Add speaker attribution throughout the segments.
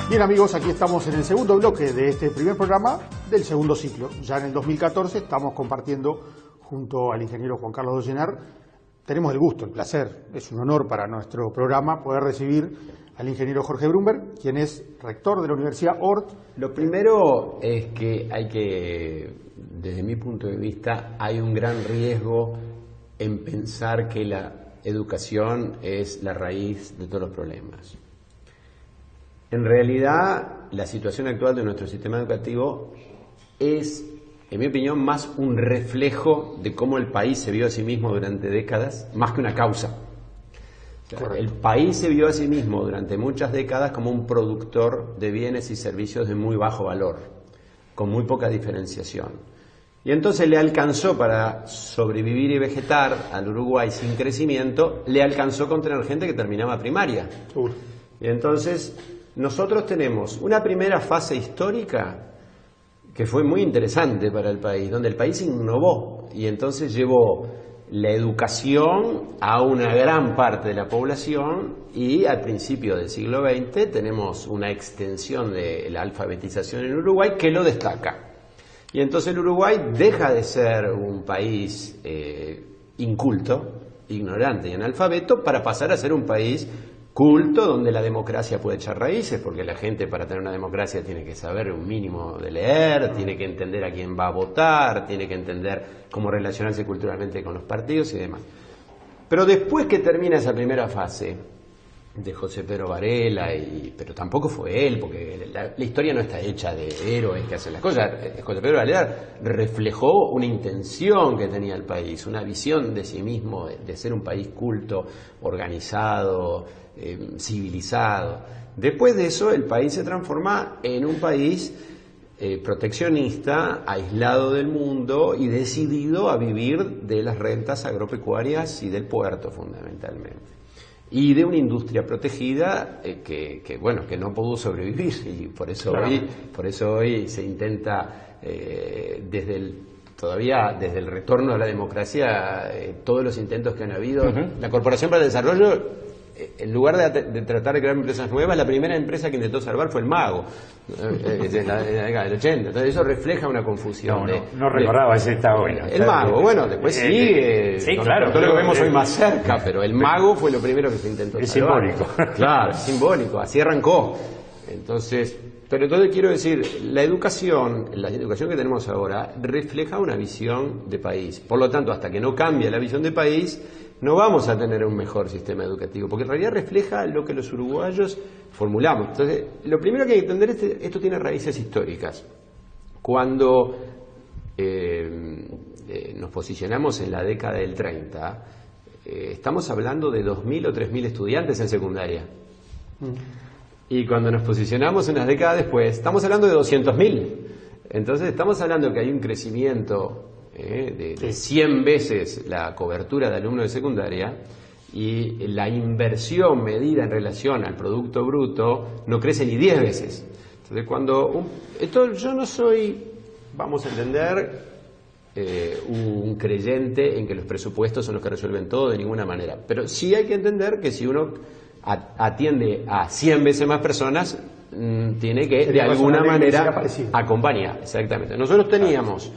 Speaker 1: Bien amigos, aquí estamos en el segundo bloque de este primer programa del segundo ciclo. Ya en el 2014 estamos compartiendo junto al ingeniero Juan Carlos Dollenar. Tenemos el gusto, el placer, es un honor para nuestro programa poder recibir al ingeniero Jorge Brumberg, quien es rector de la Universidad Ort.
Speaker 2: Lo primero es que desde mi punto de vista, hay un gran riesgo en pensar que la educación es la raíz de todos los problemas. En realidad, la situación actual de nuestro sistema educativo es, en mi opinión, más un reflejo de cómo el país se vio a sí mismo durante décadas, más que una causa. O sea, el país se vio a sí mismo durante muchas décadas como un productor de bienes y servicios de muy bajo valor, con muy poca diferenciación. Y entonces le alcanzó para sobrevivir y vegetar al Uruguay sin crecimiento, le alcanzó con tener gente que terminaba primaria. Y entonces nosotros tenemos una primera fase histórica que fue muy interesante para el país, donde el país innovó y entonces llevó la educación a una gran parte de la población y al principio del siglo XX tenemos una extensión de la alfabetización en Uruguay que lo destaca. Y entonces el Uruguay deja de ser un país inculto, ignorante y analfabeto para pasar a ser un país culto donde la democracia puede echar raíces, porque la gente para tener una democracia tiene que saber un mínimo de leer, tiene que entender a quién va a votar, tiene que entender cómo relacionarse culturalmente con los partidos y demás. Pero después que termina esa primera fase de José Pedro Varela, pero tampoco fue él, porque la historia no está hecha de héroes que hacen las cosas. José Pedro Varela reflejó una intención que tenía el país, una visión de sí mismo, de ser un país culto, organizado, civilizado. Después de eso el país se transforma en un país proteccionista, aislado del mundo y decidido a vivir de las rentas agropecuarias y del puerto fundamentalmente. Y de una industria protegida que no pudo sobrevivir y por eso hoy se intenta desde el retorno a la democracia todos los intentos que han habido. La Corporación para el Desarrollo, en lugar de tratar de crear empresas nuevas, la primera empresa que intentó salvar fue el Mago en la década del 80. Entonces eso refleja una confusión.
Speaker 3: No recordaba ese estado.
Speaker 2: El Mago, bueno, sigue.
Speaker 3: Sí, claro.
Speaker 2: Todo lo que vemos hoy más cerca, pero el Mago fue lo primero que se intentó salvar.
Speaker 3: Es simbólico.
Speaker 2: Claro, es simbólico, así arrancó. Entonces quiero decir, la educación que tenemos ahora refleja una visión de país. Por lo tanto, hasta que no cambie la visión de país, no vamos a tener un mejor sistema educativo, porque en realidad refleja lo que los uruguayos formulamos. Entonces, lo primero que hay que entender es que esto tiene raíces históricas. Cuando nos posicionamos en la década del 30, estamos hablando de 2.000 o 3.000 estudiantes en secundaria. Y cuando nos posicionamos unas décadas después, estamos hablando de 200.000. Entonces, estamos hablando que hay un crecimiento de 100 veces la cobertura de alumnos de secundaria y la inversión medida en relación al Producto Bruto no crece ni 10 veces. Entonces, yo no soy, vamos a entender, un creyente en que los presupuestos son los que resuelven todo de ninguna manera, pero sí hay que entender que si uno atiende a 100 veces más personas, tiene que de alguna manera acompañar. Exactamente. Nosotros teníamos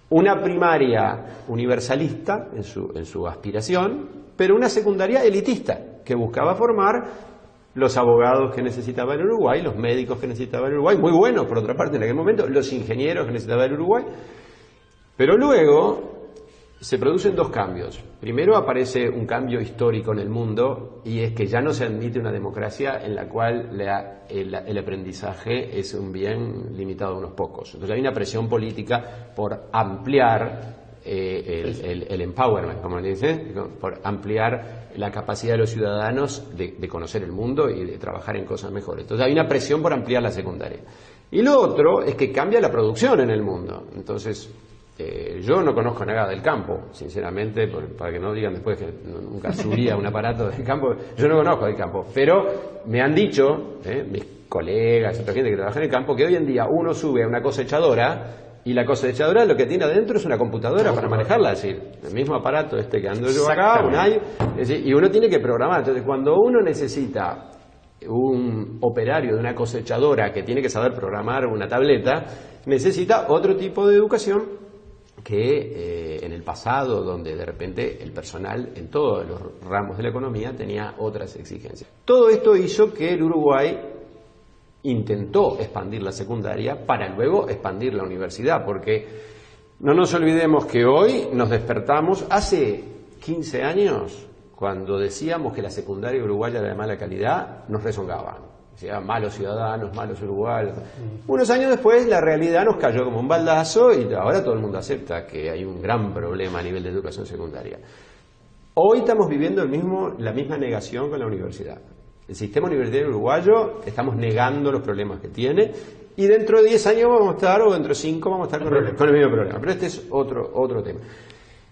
Speaker 2: una primaria universalista en su aspiración, pero una secundaria elitista que buscaba formar los abogados que necesitaba el Uruguay, los médicos que necesitaba el Uruguay, muy buenos por otra parte en aquel momento, los ingenieros que necesitaba el Uruguay. Pero luego se producen dos cambios. Primero aparece un cambio histórico en el mundo y es que ya no se admite una democracia en la cual el aprendizaje es un bien limitado a unos pocos. Entonces hay una presión política por ampliar el empowerment, como le dicen, por ampliar la capacidad de los ciudadanos de conocer el mundo y de trabajar en cosas mejores. Entonces hay una presión por ampliar la secundaria. Y lo otro es que cambia la producción en el mundo. Entonces yo no conozco nada del campo, sinceramente, para que no digan después que nunca subí a un aparato del campo. Yo no conozco del campo, pero me han dicho, mis colegas, otra gente que trabaja en el campo, que hoy en día uno sube a una cosechadora y la cosechadora lo que tiene adentro es una computadora para manejarla, es decir, el mismo aparato que ando yo acá, y uno tiene que programar. Entonces, cuando uno necesita un operario de una cosechadora que tiene que saber programar una tableta necesita otro tipo de educación que en el pasado, donde de repente el personal en todos los ramos de la economía tenía otras exigencias. Todo esto hizo que el Uruguay intentó expandir la secundaria para luego expandir la universidad, porque no nos olvidemos que hoy nos despertamos hace 15 años, cuando decíamos que la secundaria uruguaya era de mala calidad, nos rezongaban. Decían malos ciudadanos, malos uruguayos. Unos años después la realidad nos cayó como un baldazo y ahora todo el mundo acepta que hay un gran problema a nivel de educación secundaria. Hoy estamos viviendo la misma negación con la universidad. El sistema universitario uruguayo, estamos negando los problemas que tiene y dentro de 10 años vamos a estar, o dentro de 5 vamos a estar con el mismo problema. Pero este es otro tema.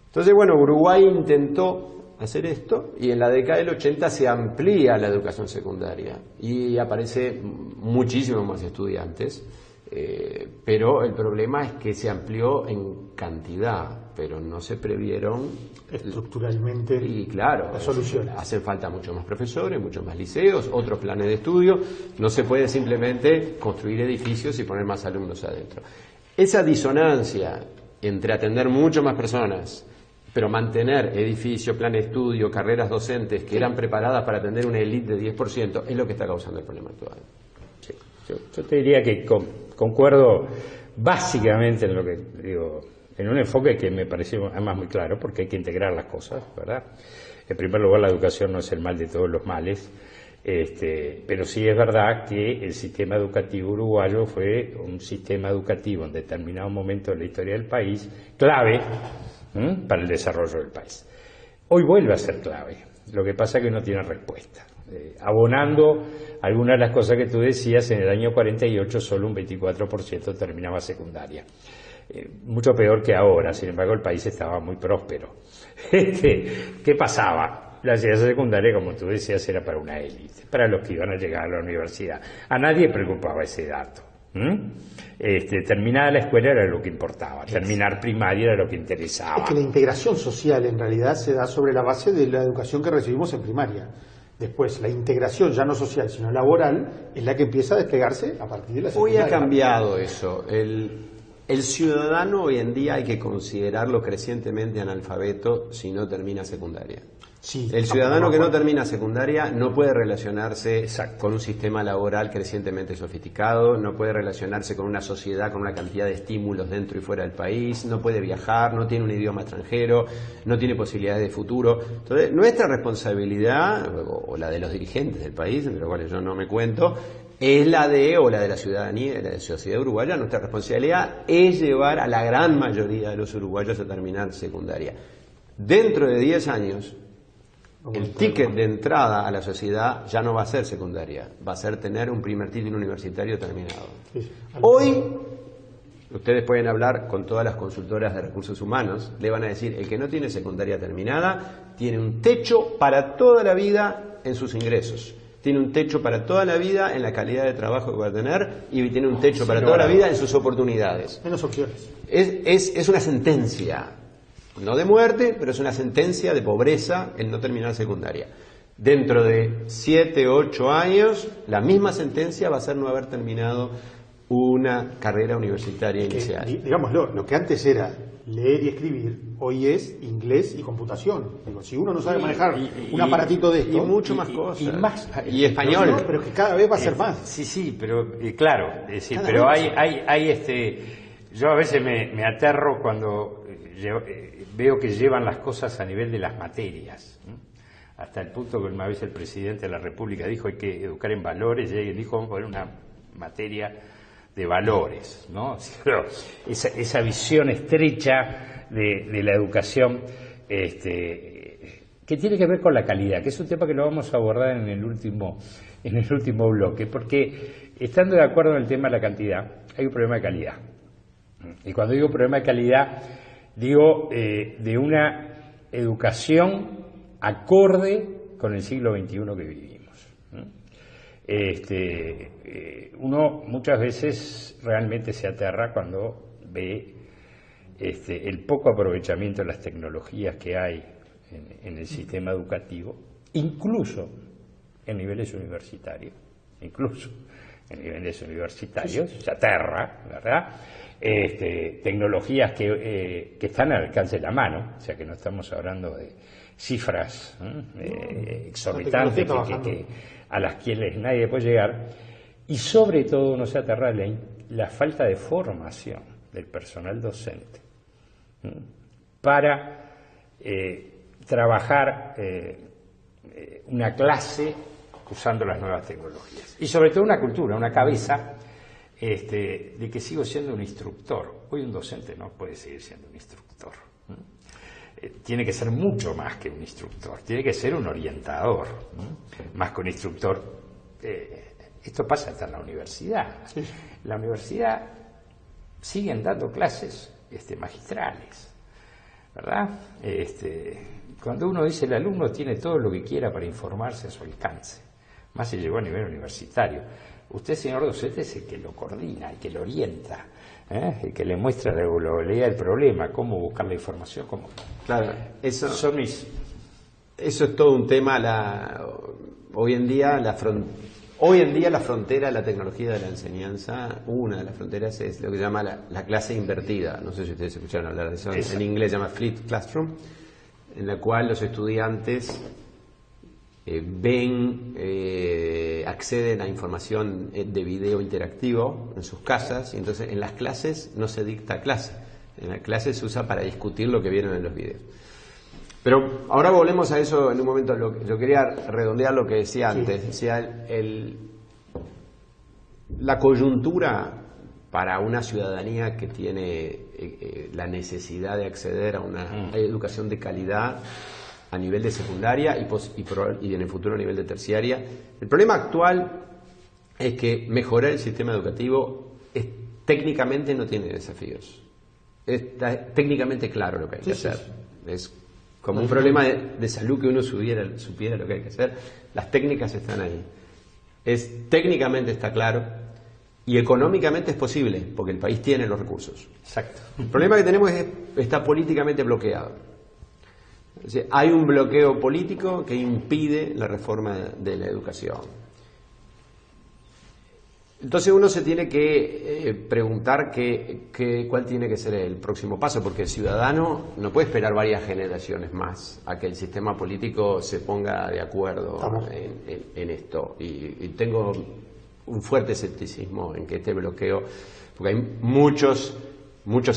Speaker 2: Entonces, bueno, Uruguay intentó hacer esto y en la década del 80 se amplía la educación secundaria y aparece muchísimos más estudiantes, pero el problema es que se amplió en cantidad, pero no se previeron
Speaker 1: estructuralmente
Speaker 2: y claro,
Speaker 1: las soluciones.
Speaker 2: Hacen falta muchos más profesores, muchos más liceos, otros planes de estudio. No se puede simplemente construir edificios y poner más alumnos adentro. Esa disonancia entre atender mucho más personas pero mantener edificio, plan de estudio, carreras docentes que eran preparadas para atender una élite de 10%, es lo que está causando el problema actual.
Speaker 3: Sí. Yo te diría que concuerdo básicamente en lo que digo, en un enfoque que me pareció además muy claro, porque hay que integrar las cosas, ¿verdad? En primer lugar, la educación no es el mal de todos los males, pero sí es verdad que el sistema educativo uruguayo fue un sistema educativo en determinado momento de la historia del país clave para el desarrollo del país. Hoy vuelve a ser clave, lo que pasa es que no tiene respuesta. Abonando algunas de las cosas que tú decías, en el año 48 solo un 24% terminaba secundaria. Mucho peor que ahora, sin embargo el país estaba muy próspero. ¿Qué pasaba? La enseñanza secundaria, como tú decías, era para una élite, para los que iban a llegar a la universidad. A nadie preocupaba ese dato. Terminar la escuela era lo que importaba, terminar primaria era lo que interesaba.
Speaker 1: Es que la integración social en realidad se da sobre la base de la educación que recibimos en primaria. Después, la integración ya no social, sino laboral, es la que empieza a desplegarse a partir de la secundaria.
Speaker 2: Hoy ha cambiado eso. El ciudadano hoy en día hay que considerarlo crecientemente analfabeto si no termina secundaria.
Speaker 1: Sí,
Speaker 2: el ciudadano que no termina secundaria no puede relacionarse con un sistema laboral crecientemente sofisticado, no puede relacionarse con una sociedad con una cantidad de estímulos dentro y fuera del país, no puede viajar, no tiene un idioma extranjero, no tiene posibilidades de futuro. Entonces, nuestra responsabilidad, o la de los dirigentes del país, entre los cuales yo no me cuento, es la de la ciudadanía, de la sociedad uruguaya. Nuestra responsabilidad es llevar a la gran mayoría de los uruguayos a terminar secundaria. Dentro de 10 años, el ticket de entrada a la sociedad ya no va a ser secundaria, va a ser tener un primer título universitario terminado. Hoy, ustedes pueden hablar con todas las consultoras de recursos humanos, le van a decir, el que no tiene secundaria terminada tiene un techo para toda la vida en sus ingresos, tiene un techo para toda la vida en la calidad de trabajo que va a tener y tiene un techo para toda la vida en sus oportunidades.
Speaker 1: Menos opciones.
Speaker 2: Es una sentencia. No de muerte, pero es una sentencia de pobreza el no terminar secundaria. Dentro de 7, 8 años, la misma sentencia va a ser no haber terminado una carrera universitaria inicial.
Speaker 1: Digámoslo, lo que antes era leer y escribir, hoy es inglés y computación. Digo, si uno no sabe manejar un aparatito de esto...
Speaker 2: Y mucho más cosas. Y español.
Speaker 1: No, pero que cada vez va a ser más.
Speaker 3: Sí, pero claro, pero yo a veces me aterro cuando veo que llevan las cosas a nivel de las materias, hasta el punto que una vez el presidente de la República dijo hay que educar en valores, y alguien dijo vamos a poner una materia de valores, ¿no? Pero esa visión estrecha de la educación que tiene que ver con la calidad, que es un tema que lo vamos a abordar en el último bloque, porque estando de acuerdo en el tema de la cantidad, hay un problema de calidad. Y cuando digo problema de calidad, digo de una educación acorde con el siglo XXI que vivimos. Uno muchas veces realmente se aterra cuando ve el poco aprovechamiento de las tecnologías que hay en el sistema educativo, incluso en niveles universitarios. incluso en niveles universitarios, se aterra, ¿verdad? Tecnologías que están al alcance de la mano, o sea que no estamos hablando de cifras exorbitantes a las que nadie puede llegar, y sobre todo no se aterra la falta de formación del personal docente para trabajar una clase usando las nuevas tecnologías. Y sobre todo una cultura, una cabeza de que sigo siendo un instructor. Hoy un docente no puede seguir siendo un instructor. Tiene que ser mucho más que un instructor, tiene que ser un orientador, más que un instructor. Esto pasa hasta en la universidad. Sí. La universidad siguen dando clases magistrales, ¿verdad? Cuando uno dice el alumno tiene todo lo que quiera para informarse a su alcance, más si llegó a nivel universitario. Usted, señor docente, es el que lo coordina, el que lo orienta, el que le muestra la globalidad del problema, cómo buscar la información, cómo...
Speaker 2: Claro, eso es todo un tema. Hoy en día la frontera de la tecnología de la enseñanza, una de las fronteras es lo que se llama la clase invertida. No sé si ustedes escucharon hablar de eso. En inglés se llama Flipped Classroom, en la cual los estudiantes acceden a información de video interactivo en sus casas, y entonces en las clases no se dicta clase, en la clase se usa para discutir lo que vieron en los videos. Pero ahora volvemos a eso en un momento. Yo quería redondear lo que decía antes. Sí. Decía la coyuntura para una ciudadanía que tiene la necesidad de acceder a una educación de calidad a nivel de secundaria y en el futuro a nivel de terciaria. El problema actual es que mejorar el sistema educativo técnicamente no tiene desafíos. Está técnicamente claro lo que hay que hacer. Es como un problema de salud que uno supiera lo que hay que hacer. Las técnicas están ahí. Técnicamente está claro y económicamente es posible porque el país tiene los recursos.
Speaker 3: Exacto.
Speaker 2: El problema que tenemos es que está políticamente bloqueado. Es decir, hay un bloqueo político que impide la reforma de la educación. Entonces uno se tiene que preguntar cuál tiene que ser el próximo paso, porque el ciudadano no puede esperar varias generaciones más a que el sistema político se ponga de acuerdo en esto. Y tengo un fuerte escepticismo en que este bloqueo, porque hay muchos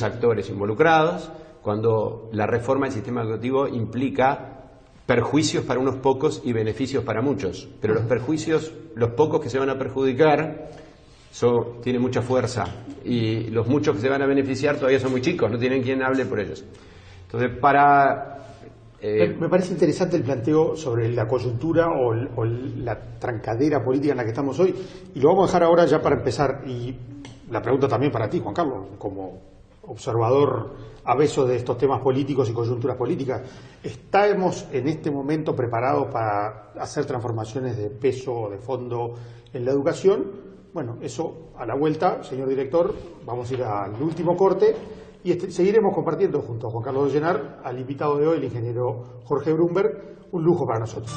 Speaker 2: actores involucrados, cuando la reforma del sistema educativo implica perjuicios para unos pocos y beneficios para muchos. Pero los perjuicios, los pocos que se van a perjudicar, eso tiene mucha fuerza, y los muchos que se van a beneficiar todavía son muy chicos, no tienen quien hable por ellos. Entonces,
Speaker 1: me parece interesante el planteo sobre la coyuntura o la trancadera política en la que estamos hoy, y lo vamos a dejar ahora ya para empezar. Y la pregunta también para ti, Juan Carlos, como observador aveso de estos temas políticos y coyunturas políticas. ¿Estamos en este momento preparados para hacer transformaciones de peso o de fondo en la educación? Bueno, eso a la vuelta, señor director, vamos a ir al último corte y seguiremos compartiendo junto a Juan Carlos Dollenar al invitado de hoy, el ingeniero Jorge Brumberg, un lujo para nosotros.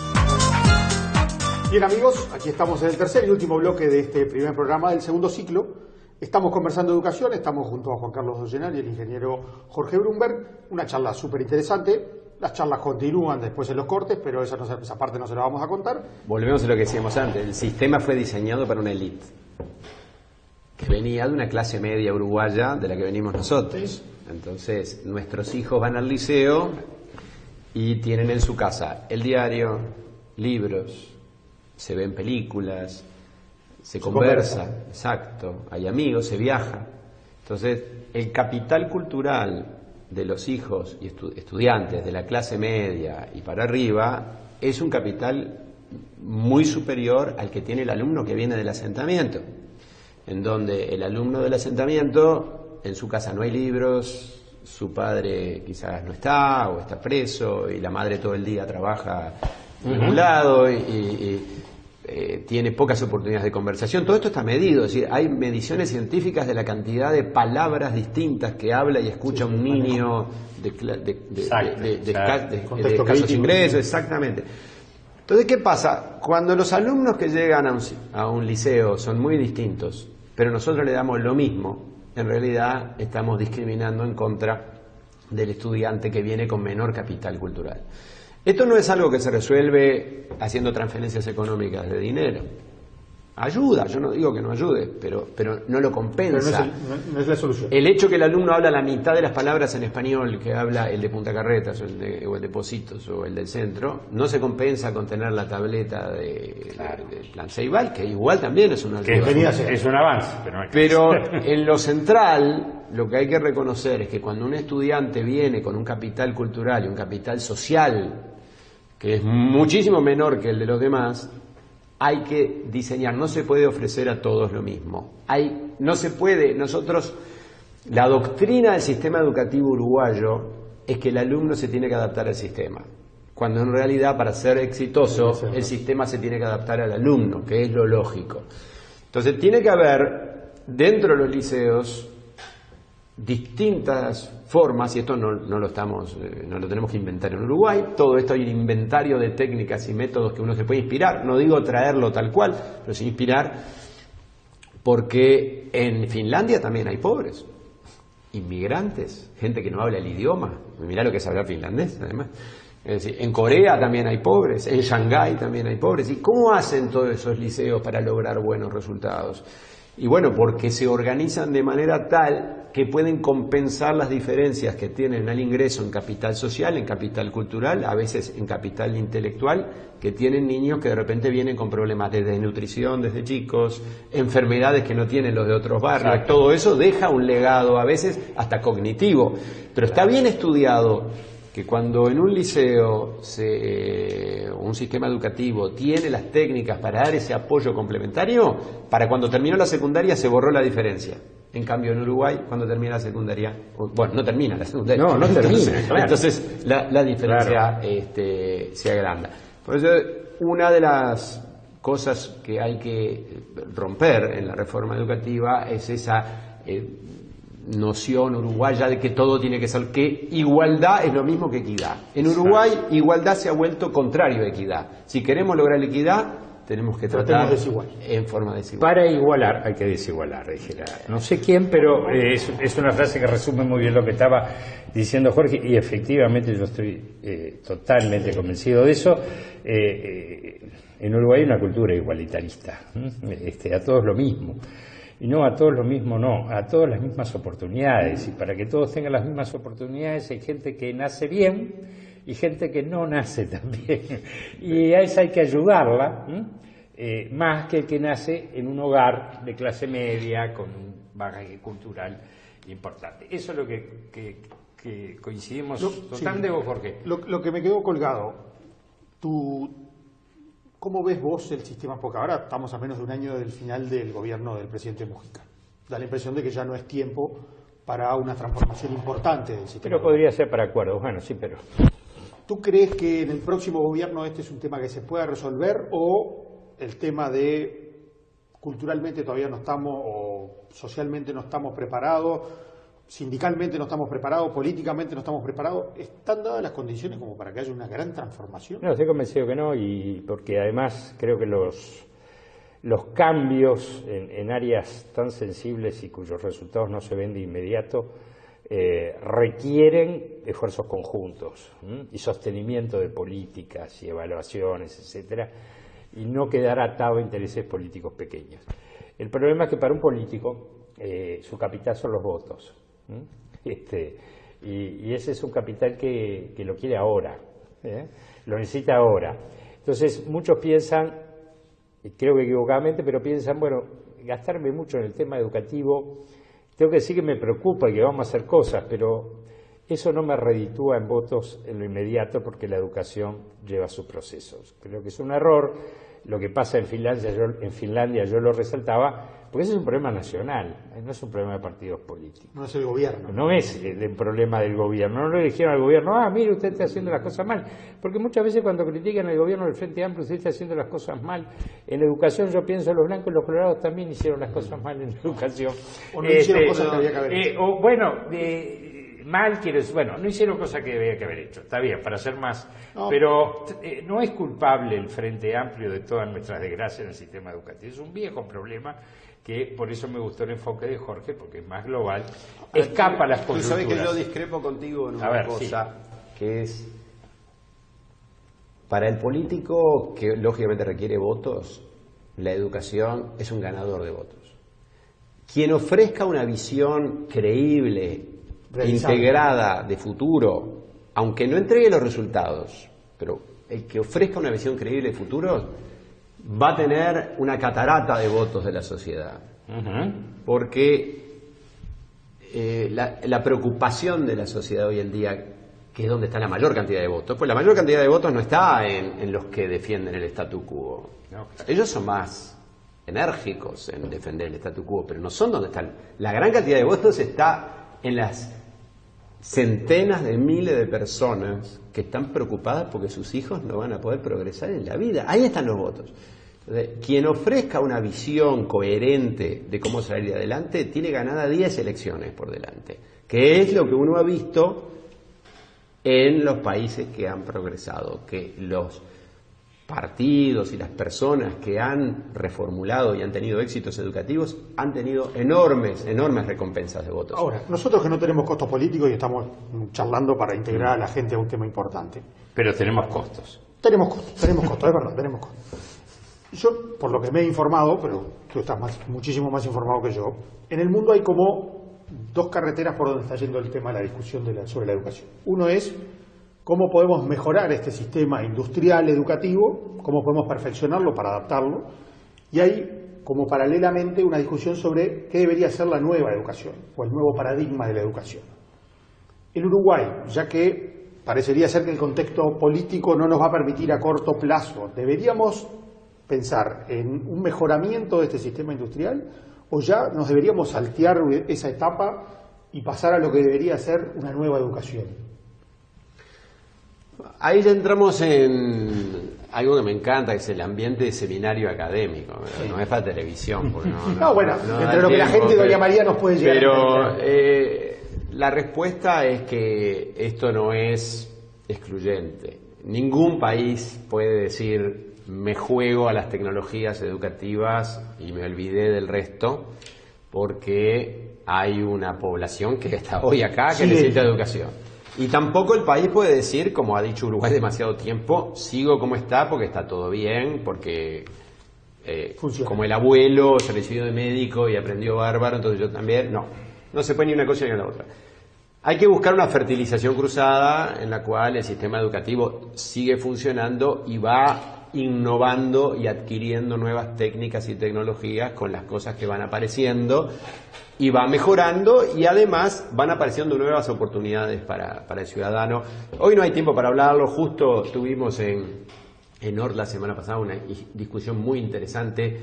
Speaker 1: Bien, amigos, aquí estamos en el tercer y último bloque de este primer programa del segundo ciclo. Estamos conversando de educación, estamos junto a Juan Carlos Dollenar y el ingeniero Jorge Brumberg. Una charla súper interesante. Las charlas continúan después en los cortes, pero esa parte no se la vamos a contar.
Speaker 2: Volvemos a lo que decíamos antes. El sistema fue diseñado para una élite que venía de una clase media uruguaya de la que venimos nosotros. Entonces, nuestros hijos van al liceo y tienen en su casa el diario, libros, se ven películas, se conversa, exacto, hay amigos, se viaja. Entonces, el capital cultural de los hijos y estudiantes de la clase media y para arriba es un capital muy superior al que tiene el alumno que viene del asentamiento, en donde el alumno del asentamiento, en su casa no hay libros, su padre quizás no está o está preso y la madre todo el día trabaja en un lado y tiene pocas oportunidades de conversación. Todo esto está medido, es decir, hay mediciones científicas de la cantidad de palabras distintas que habla y escucha un niño de escasos ingresos, exactamente. Entonces, ¿qué pasa? Cuando los alumnos que llegan a un liceo son muy distintos, pero nosotros le damos lo mismo, en realidad estamos discriminando en contra del estudiante que viene con menor capital cultural. Esto no es algo que se resuelve haciendo transferencias económicas de dinero. Ayuda, yo no digo que no ayude, pero no lo compensa.
Speaker 1: Pero no es la solución.
Speaker 2: El hecho que el alumno habla la mitad de las palabras en español que habla el de Punta Carretas o el de Pocitos o el del centro, no se compensa con tener la tableta de Plan Ceibal, que igual también es una ayuda.
Speaker 3: Es un avance.
Speaker 2: Pero en lo central, lo que hay que reconocer es que cuando un estudiante viene con un capital cultural y un capital social que es muchísimo menor que el de los demás, hay que diseñar, no se puede ofrecer a todos lo mismo. No se puede, la doctrina del sistema educativo uruguayo es que el alumno se tiene que adaptar al sistema, cuando en realidad para ser exitoso el sistema se tiene que adaptar al alumno, que es lo lógico. Entonces tiene que haber dentro de los liceos distintas formas, y esto no lo tenemos que inventar en Uruguay, todo esto hay un inventario de técnicas y métodos que uno se puede inspirar, no digo traerlo tal cual, pero sí inspirar, porque en Finlandia también hay pobres, inmigrantes, gente que no habla el idioma, mirá lo que es hablar finlandés además. Es decir, en Corea también hay pobres, en Shanghái también hay pobres. ¿Y cómo hacen todos esos liceos para lograr buenos resultados? Y bueno, porque se organizan de manera tal que pueden compensar las diferencias que tienen al ingreso en capital social, en capital cultural, a veces en capital intelectual, que tienen niños que de repente vienen con problemas de desnutrición desde chicos, enfermedades que no tienen los de otros barrios. Exacto. Todo eso deja un legado a veces hasta cognitivo. Pero está bien estudiado que cuando en un liceo un sistema educativo tiene las técnicas para dar ese apoyo complementario, para cuando terminó la secundaria se borró la diferencia. En cambio en Uruguay, cuando termina la secundaria, bueno, no termina la secundaria.
Speaker 3: No termina, claro.
Speaker 2: Entonces la diferencia se agranda. Por eso una de las cosas que hay que romper en la reforma educativa es esa noción uruguaya de que todo tiene que ser, que igualdad es lo mismo que equidad. En Uruguay igualdad se ha vuelto contrario a equidad. Si queremos lograr la equidad, tenemos que tratar en forma desigual.
Speaker 3: Para igualar hay que desigualar, dijera no sé quién, pero es una frase que resume muy bien lo que estaba diciendo Jorge, y efectivamente yo estoy totalmente convencido de eso. En Uruguay hay una cultura igualitarista, a todos lo mismo. Y no a todos lo mismo, no, a todas las mismas oportunidades. Y para que todos tengan las mismas oportunidades hay gente que nace bien y gente que no nace tan bien. Y a esa hay que ayudarla, más que el que nace en un hogar de clase media con un bagaje cultural importante. Eso es lo que coincidimos totalmente con Jorge.
Speaker 1: Lo que me quedó colgado, ¿cómo ves vos el sistema? Porque ahora estamos a menos de un año del final del gobierno del presidente Mujica. Da la impresión de que ya no es tiempo para una transformación importante del sistema.
Speaker 3: Pero podría ser para acuerdos, bueno, sí, pero...
Speaker 1: ¿Tú crees que en el próximo gobierno este es un tema que se pueda resolver o el tema de culturalmente todavía no estamos o socialmente no estamos preparados, sindicalmente no estamos preparados, políticamente no estamos preparados? ¿Están dadas las condiciones como para que haya una gran transformación?
Speaker 3: No, estoy convencido que no, y porque además creo que los cambios en áreas tan sensibles y cuyos resultados no se ven de inmediato requieren esfuerzos conjuntos y sostenimiento de políticas y evaluaciones, etcétera, y no quedar atado a intereses políticos pequeños. El problema es que para un político su capital son los votos. Y ese es un capital que lo quiere ahora, lo necesita ahora. Entonces muchos piensan, y creo que equivocadamente, pero piensan, bueno, gastarme mucho en el tema educativo, tengo que decir que me preocupa y que vamos a hacer cosas, pero eso no me reditúa en votos en lo inmediato porque la educación lleva sus procesos. Creo que es un error. Lo que pasa en Finlandia yo lo resaltaba, porque ese es un problema nacional, no es un problema de partidos políticos.
Speaker 1: No es el gobierno.
Speaker 3: No es el problema del gobierno, no lo eligieron al gobierno, mire, usted está haciendo las cosas mal. Porque muchas veces cuando critican al gobierno del Frente Amplio, usted está haciendo las cosas mal. En educación yo pienso, los blancos y los colorados también hicieron las cosas mal en educación.
Speaker 1: O no hicieron cosas que había que haber hecho.
Speaker 3: mal quiero decir, bueno, no hicieron cosas que debía que haber hecho, está bien, para ser más,
Speaker 1: No.
Speaker 3: pero no es culpable el Frente Amplio de todas nuestras desgracias en el sistema educativo, es un viejo problema que por eso me gustó el enfoque de Jorge, porque es más global, escapa a las
Speaker 2: Tú
Speaker 3: coyunturas.
Speaker 2: sabes que yo discrepo contigo en una cosa, que es, para el político que lógicamente requiere votos, la educación es un ganador de votos. Quien ofrezca una visión creíble, integrada de futuro, aunque no entregue los resultados, pero el que ofrezca una visión creíble de futuro va a tener una catarata de votos de la sociedad. Porque la preocupación de la sociedad hoy en día, que es donde está la mayor cantidad de votos, pues la mayor cantidad de votos no está en los que defienden el statu quo. No, claro. Ellos son más enérgicos en defender el statu quo, pero no son donde están. La gran cantidad de votos está en las centenas de miles de personas que están preocupadas porque sus hijos no van a poder progresar en la vida. Ahí están los votos. Entonces, quien ofrezca una visión coherente de cómo salir adelante tiene ganada 10 elecciones por delante, que es lo que uno ha visto en los países que han progresado, que los partidos y las personas que han reformulado y han tenido éxitos educativos han tenido enormes recompensas de votos.
Speaker 1: Ahora, nosotros que no tenemos costos políticos y estamos charlando para integrar a la gente a un tema importante.
Speaker 3: Pero tenemos costos.
Speaker 1: Tenemos costos, es verdad, tenemos costos. Yo, por lo que me he informado, pero tú estás muchísimo más informado que yo, en el mundo hay como dos carreteras por donde está yendo el tema de la discusión sobre la educación. Uno es cómo podemos mejorar este sistema industrial educativo, cómo podemos perfeccionarlo para adaptarlo, y hay como paralelamente una discusión sobre qué debería ser la nueva educación o el nuevo paradigma de la educación. En Uruguay, ya que parecería ser que el contexto político no nos va a permitir a corto plazo, ¿deberíamos pensar en un mejoramiento de este sistema industrial o ya nos deberíamos saltear esa etapa y pasar a lo que debería ser una nueva educación?
Speaker 2: Ahí ya entramos en algo que me encanta, que es el ambiente de seminario académico. Sí. No es para televisión. Porque
Speaker 1: bueno, entre lo que la gente de Doña María nos puede llegar.
Speaker 2: Pero la respuesta es que esto no es excluyente. Ningún país puede decir, me juego a las tecnologías educativas y me olvidé del resto, porque hay una población que está hoy acá que necesita educación. Y tampoco el país puede decir, como ha dicho Uruguay demasiado tiempo, sigo como está porque está todo bien, porque como el abuelo se recibió de médico y aprendió bárbaro, entonces yo también. No se puede ni una cosa ni la otra. Hay que buscar una fertilización cruzada en la cual el sistema educativo sigue funcionando y va innovando y adquiriendo nuevas técnicas y tecnologías con las cosas que van apareciendo, y va mejorando, y además van apareciendo nuevas oportunidades para el ciudadano. Hoy no hay tiempo para hablarlo, justo tuvimos en ORT la semana pasada una discusión muy interesante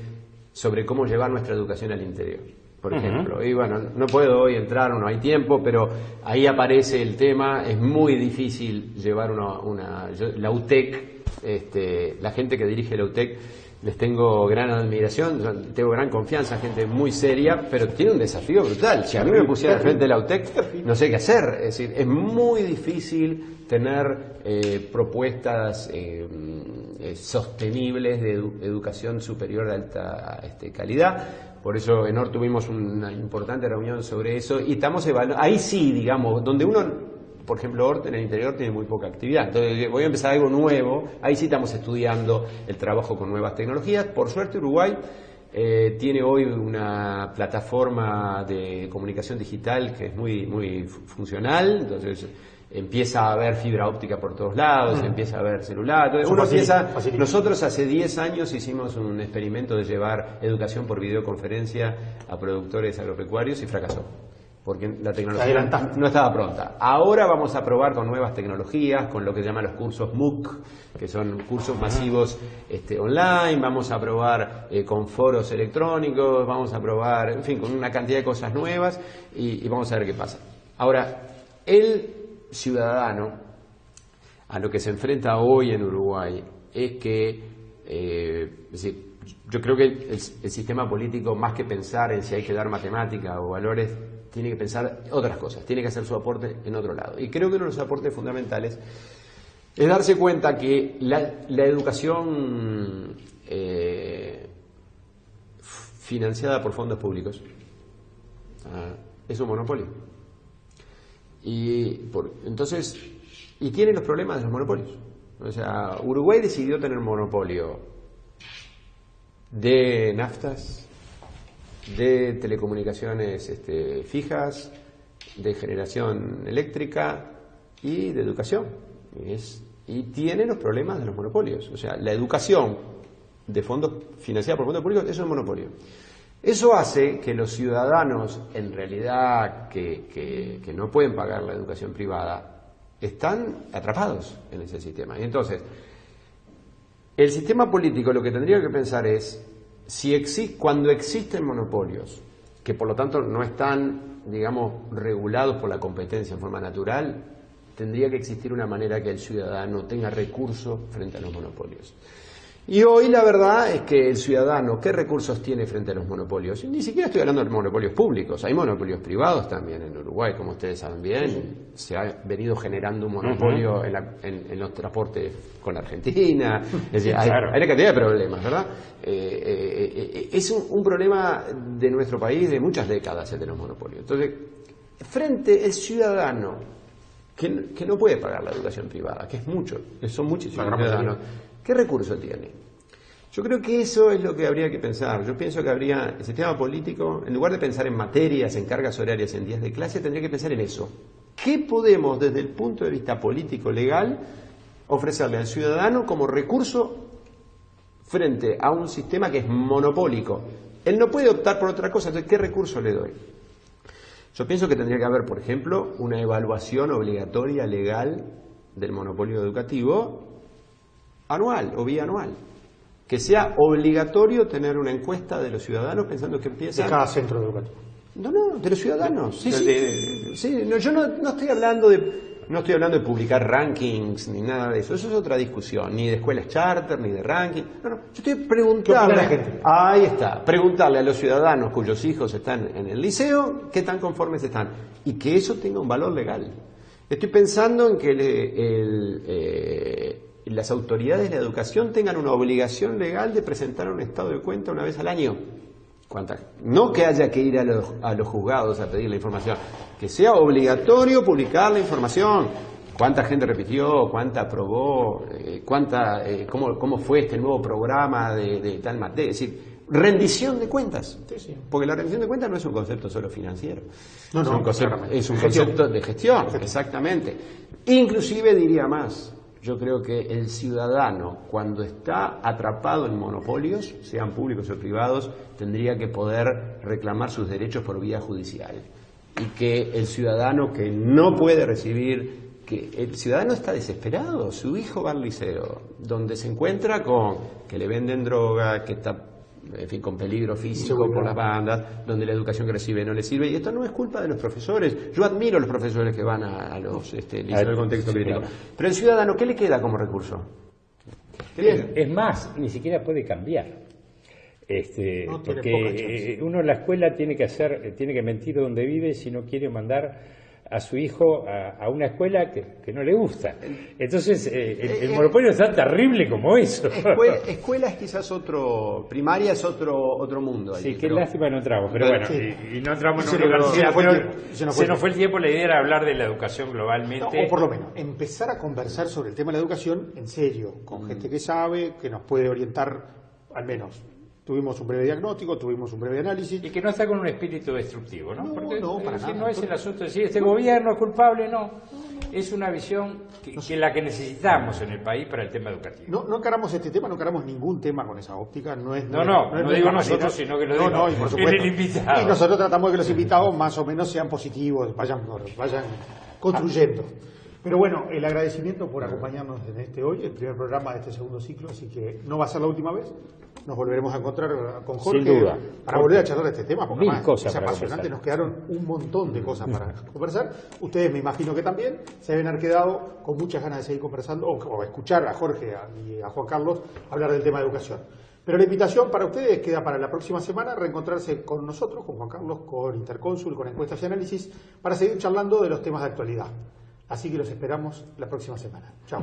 Speaker 2: sobre cómo llevar nuestra educación al interior, por ejemplo. Y bueno, no puedo hoy entrar, no hay tiempo, pero ahí aparece el tema. Es muy difícil llevar la UTEC, la gente que dirige la UTEC, les tengo gran admiración, tengo gran confianza, gente muy seria, pero tiene un desafío brutal. Si a mí me pusiera al frente de la UTEC, no sé qué hacer. Es decir, es muy difícil tener propuestas sostenibles de educación superior de alta calidad. Por eso en ORT tuvimos una importante reunión sobre eso y estamos evaluando. Ahí sí, digamos, donde uno, por ejemplo, ORT en el interior tiene muy poca actividad. Entonces voy a empezar algo nuevo. Ahí sí estamos estudiando el trabajo con nuevas tecnologías. Por suerte Uruguay tiene hoy una plataforma de comunicación digital que es muy funcional. Entonces empieza a haber fibra óptica por todos lados, empieza a haber celular. Entonces nosotros hace 10 años hicimos un experimento de llevar educación por videoconferencia a productores agropecuarios y fracasó, porque la tecnología no estaba pronta. Ahora vamos a probar con nuevas tecnologías, con lo que se llaman los cursos MOOC, que son cursos masivos online. Vamos a probar con foros electrónicos, vamos a probar, en fin, con una cantidad de cosas nuevas y vamos a ver qué pasa. Ahora, el ciudadano a lo que se enfrenta hoy en Uruguay es que, es decir, yo creo que el sistema político, más que pensar en si hay que dar matemática o valores, tiene que pensar otras cosas, tiene que hacer su aporte en otro lado. Y creo que uno de los aportes fundamentales es darse cuenta que la educación financiada por fondos públicos es un monopolio. Y tiene los problemas de los monopolios. O sea, Uruguay decidió tener monopolio de naftas, de telecomunicaciones fijas, de generación eléctrica y de educación. Y tiene los problemas de los monopolios. O sea, la educación de fondos financiada por fondos públicos es un monopolio. Eso hace que los ciudadanos, en realidad, que no pueden pagar la educación privada, están atrapados en ese sistema. Y entonces, el sistema político lo que tendría que pensar es, cuando existen monopolios, que por lo tanto no están, digamos, regulados por la competencia en forma natural, tendría que existir una manera que el ciudadano tenga recursos frente a los monopolios. Y hoy la verdad es que el ciudadano, ¿qué recursos tiene frente a los monopolios? Y ni siquiera estoy hablando de monopolios públicos, hay monopolios privados también en Uruguay, como ustedes saben bien. Se ha venido generando un monopolio en los transportes con la Argentina. Es decir, hay una cantidad de problemas, ¿verdad? Es un problema de nuestro país de muchas décadas el de los monopolios. Entonces, frente al ciudadano que no puede pagar la educación privada, que es mucho, son muchísimos ciudadanos, ¿qué recurso tiene? Yo creo que eso es lo que habría que pensar. Yo pienso que el sistema político, en lugar de pensar en materias, en cargas horarias, en días de clase, tendría que pensar en eso. ¿Qué podemos, desde el punto de vista político-legal, ofrecerle al ciudadano como recurso frente a un sistema que es monopólico? Él no puede optar por otra cosa, entonces, ¿qué recurso le doy? Yo pienso que tendría que haber, por ejemplo, una evaluación obligatoria legal del monopolio educativo anual o bianual. Que sea obligatorio tener una encuesta de los ciudadanos pensando que empieza...
Speaker 1: De cada centro educativo.
Speaker 2: No, de los ciudadanos. Sí, no, yo no estoy hablando de publicar rankings ni nada de eso. Eso es otra discusión. Ni de escuelas charter, ni de ranking. No, yo estoy preguntando a la gente. Ahí está. Preguntarle a los ciudadanos cuyos hijos están en el liceo qué tan conformes están. Y que eso tenga un valor legal. Estoy pensando en que las autoridades de la educación tengan una obligación legal de presentar un estado de cuenta una vez al año. No que haya que ir a los juzgados a pedir la información, que sea obligatorio publicar la información. ¿Cuánta gente repitió? ¿Cuánta aprobó? ¿Cómo fue este nuevo programa de tal materia? Es decir, rendición de cuentas. Sí. Porque la rendición de cuentas no es un concepto solo financiero. Es un concepto de gestión, exactamente. Inclusive diría más. Yo creo que el ciudadano, cuando está atrapado en monopolios, sean públicos o privados, tendría que poder reclamar sus derechos por vía judicial. Y que el ciudadano que no puede recibir, que el ciudadano está desesperado, su hijo va al liceo, donde se encuentra con que le venden droga, que está, en fin, con peligro físico por las bandas, donde la educación que recibe no le sirve, y esto no es culpa de los profesores. Yo admiro a los profesores que van a los liceos del contexto crítico. Pero el ciudadano, ¿qué le queda como recurso?
Speaker 3: Es más, ni siquiera puede cambiar. Porque uno en la escuela tiene que mentir donde vive si no quiere mandar a su hijo a una escuela que no le gusta. Entonces, el monopolio es tan terrible como eso.
Speaker 2: Escuela es quizás primaria es otro mundo.
Speaker 3: Sí, qué lástima no entramos, pero bueno, y no entramos en una universidad. Se nos fue el tiempo, la idea era hablar de la educación globalmente.
Speaker 1: O por lo menos, empezar a conversar sobre el tema de la educación en serio, con gente que sabe, que nos puede orientar, al menos. Tuvimos un breve diagnóstico, tuvimos un breve análisis.
Speaker 3: Y que no está con un espíritu destructivo, ¿no? Porque
Speaker 1: para nada.
Speaker 3: No es el asunto de decir, este gobierno es culpable, no. Es una visión que la que necesitamos en el país para el tema educativo.
Speaker 1: No encaramos este tema, no encaramos ningún tema con esa óptica. No
Speaker 3: digo nosotros, sino que lo digo en el invitado.
Speaker 1: Y nosotros tratamos de que los invitados más o menos sean positivos, vayan construyendo. Pero bueno, el agradecimiento por acompañarnos en el primer programa de este segundo ciclo, así que no va a ser la última vez. Nos volveremos a encontrar con Jorge.
Speaker 3: Sin duda.
Speaker 1: Para volver a charlar de este tema, porque
Speaker 3: Mil cosas
Speaker 1: es apasionante, nos quedaron un montón de cosas para conversar. Ustedes me imagino que también se deben haber quedado con muchas ganas de seguir conversando o escuchar a Jorge y a Juan Carlos hablar del tema de educación. Pero la invitación para ustedes queda para la próxima semana, reencontrarse con nosotros, con Juan Carlos, con Intercónsul, con Encuestas y Análisis, para seguir charlando de los temas de actualidad. Así que los esperamos la próxima semana. Chao.